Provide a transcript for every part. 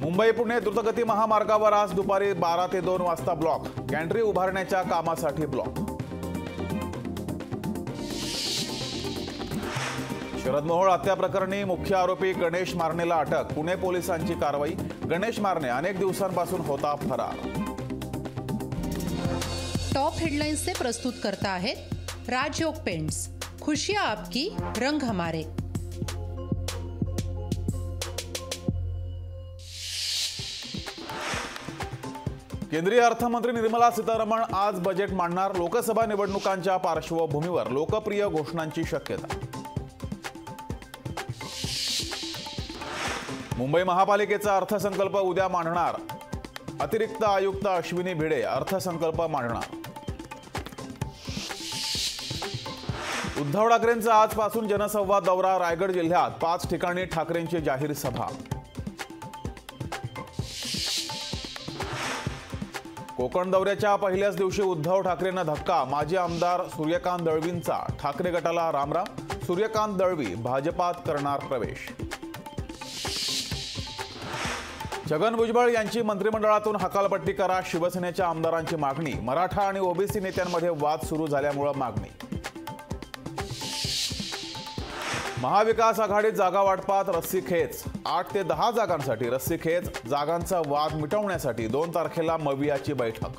मुंबई पुणे द्रुतगती महामार्गावर आज दुपारी 12 ते 2 वाजता ब्लॉक, गॅन्ट्री उभारण्याच्या कामासाठी ब्लॉक। शरद मोहोळ हत्या प्रकरणी मुख्य आरोपी गणेश मारणेला अटक, पुणे पोलिसांची कारवाई। गणेश मारणे अनेक दिवसांपासून होता फरार। टॉप हेडलाइन्स से प्रस्तुत करता आहेत राजयोग पेंट्स, खुशियां आपकी रंग हमारे। केंद्रीय अर्थमंत्री निर्मला सीतारमण आज बजेट मांडणार। लोकसभा निवडणुकांच्या पार्श्वभूमीवर लोकप्रिय घोषणांची शक्यता। मुंबई महापालिकेचा अर्थसंकल्प उद्या मांडणार। अतिरिक्त आयुक्त अश्विनी भिडे अर्थसंकल्प मांडणार। उद्धव ठाकरेंचा आजपासून जनसंवाद दौरा। रायगड जिल्ह्यात 5 ठिकाणी ठाकरेंची जाहीर सभा। कोकण दौऱ्याच्या पहिल्याच दिवशी उद्धव ठाकरेंना धक्का। माजी आमदार सूर्यकांत दळवींचा ठाकरे गटाला रामराम। सूर्यकांत दळवी भाजपात करणार प्रवेश। छगन भुजबळ यांची मंत्रिमंडळातून हकालपट्टी करा, शिवसेनेच्या आमदारांची मागणी। मराठा आणि ओबीसी नेत्यांमध्ये वाद सुरू झाल्यामुळे मागणी। महाविकास आघाडीत जागा वाटपात रस्सीखेच। 8 ते 10 जागांसाठी रस्सीखेच। जागांचा वाद मिटवण्यासाठी 2 तारखेला मवियाची बैठक।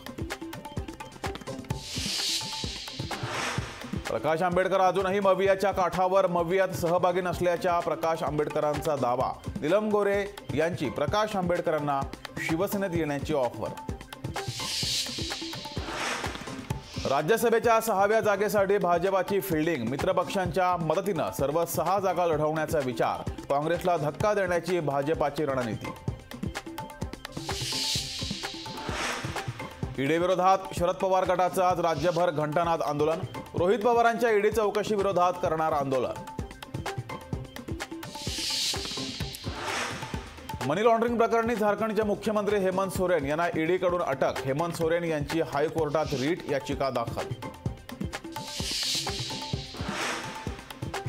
प्रकाश आंबेडकर अजूनही मवियाच्या काठावर। मवियात सहभागी नसल्याच्या प्रकाश आंबेडकरांचा दावा। नीलम गोरे यांची प्रकाश आंबेडकरांना शिवसेनेत येण्याची ऑफर। राज्यसभेच्या 6व्या जागेसाठी भाजपाची फिल्डिंग। मित्रपक्षांच्या मदतीनं सर्व 6 जागा लढवण्याचा विचार। काँग्रेसला धक्का देण्याची भाजपाची रणनीती। ईडी विरोधात शरद पवार गटाचं आज राज्यभर घंटानाद आंदोलन। रोहित पवारांच्या ईडी चौकशी विरोधात करणार आंदोलन। मनी लॉन्ड्रिंग प्रकरणी झारखंडचे मुख्यमंत्री हेमंत सोरेन यांना ईडीकडून अटक। हेमंत सोरेन यांची हायकोर्टात रीट याचिका दाखल।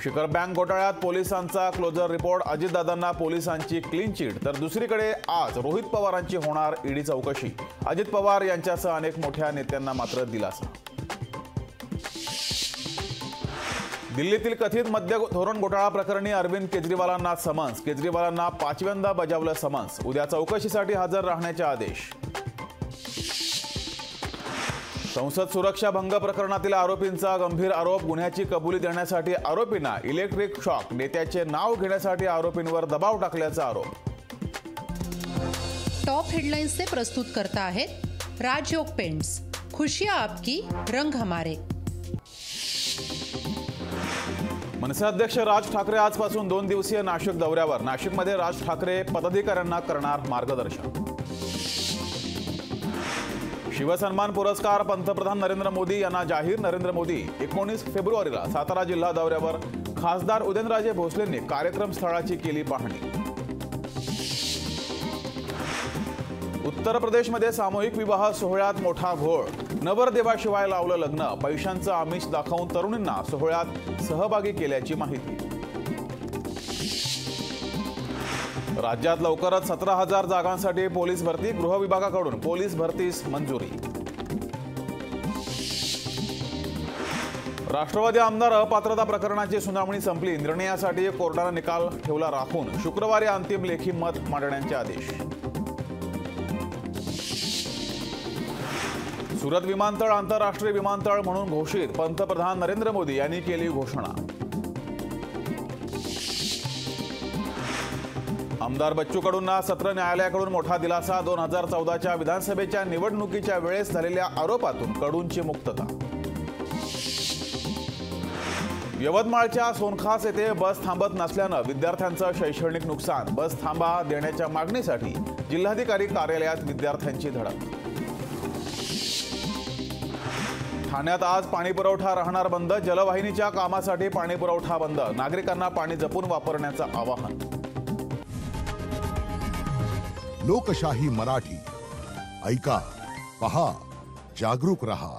शिखर बँक घोटाळ्यात पोलिसांचा क्लोजर रिपोर्ट। अजितदादांना पोलिसांची क्लीन चिट, तर दुसरीकडे आज रोहित पवारांची होणार ईडी चौकशी। अजित पवार यांच्यासह अनेक मोठ्या नेत्यांना मात्र दिलासा। दिल्लीतील कथित मद्य धोरण घोटाळा प्रकरणी अरविंद केजरीवालांना समन्स। केजरीवालांना 5व्यांदा बजावलं समन्स। उद्या चौकशीसाठी हजर राहण्याचे आदेश। संसद सुरक्षा भंग प्रकरणातील आरोपींचा गंभीर आरोप। गुन्ह्याची कबुली देण्यासाठी आरोपींना इलेक्ट्रिक शॉक, नेत्याचे नाव घेण्यासाठी आरोपींवर दबाव टाकल्याचा आरोप। टॉप हेडलाइन्स से प्रस्तुत करता आहेत राजयोग पेंट्स, खुशियां आपकी रंग हमारे। मनसे अध्यक्ष राज ठाकरे आजपासून 2 दिवसीय नाशिक दौऱ्यावर। नाशिकमध्ये राज ठाकरे पदाधिकाऱ्यांना करणार मार्गदर्शन। शिवसन्मान पुरस्कार पंतप्रधान नरेंद्र मोदी यांना जाहीर। नरेंद्र मोदी 19 फेब्रुवारीला सातारा जिल्हा दौऱ्यावर। खासदार उदयनराजे भोसलेंनी कार्यक्रम स्थळाची केली पाहणी। उत्तर प्रदेशमध्ये सामूहिक विवाह सोहळ्यात मोठा घोळ। नवरदेवाशिवाय लावलं लग्न। पैशांचं आमिष दाखवून तरुणींना सोहळ्यात सहभागी केल्याची माहिती। राज्यात लवकरच 17,000 जागांसाठी पोलीस भरती। गृह विभागाकडून पोलीस भरतीस मंजुरी। राष्ट्रवादी आमदार अपात्रता प्रकरणाची सुनावणी संपली। निर्णयासाठी कोर्टाने निकाल ठेवला राखून। शुक्रवारी अंतिम लेखी मत मांडण्याचे आदेश। सुरत विमानतळ आंतरराष्ट्रीय विमानतळ म्हणून घोषित। पंतप्रधान नरेंद्र मोदी यांनी केली घोषणा। आमदार बच्चू कडूंना सत्र न्यायालयाकडून मोठा दिलासा। 2014च्या विधानसभेच्या निवडणुकीच्या वेळेस झालेल्या आरोपातून कडूंची मुक्तता। यवतमाळच्या सोनखास येथे बस थांबत नसल्यानं विद्यार्थ्यांचं शैक्षणिक नुकसान। बस थांबा देण्याच्या मागणीसाठी जिल्हाधिकारी कार्यालयात विद्यार्थ्यांची धडक। ठाण्यात आज पाणी पुरवठा राहणार बंद। जलवाहिनीच्या कामासाठी पाणी पुरवठा बंद। नागरिकांना पाणी जपून वापरण्याचं आवाहन। लोकशाही मराठी ऐका, पहा, जागरूक रहा।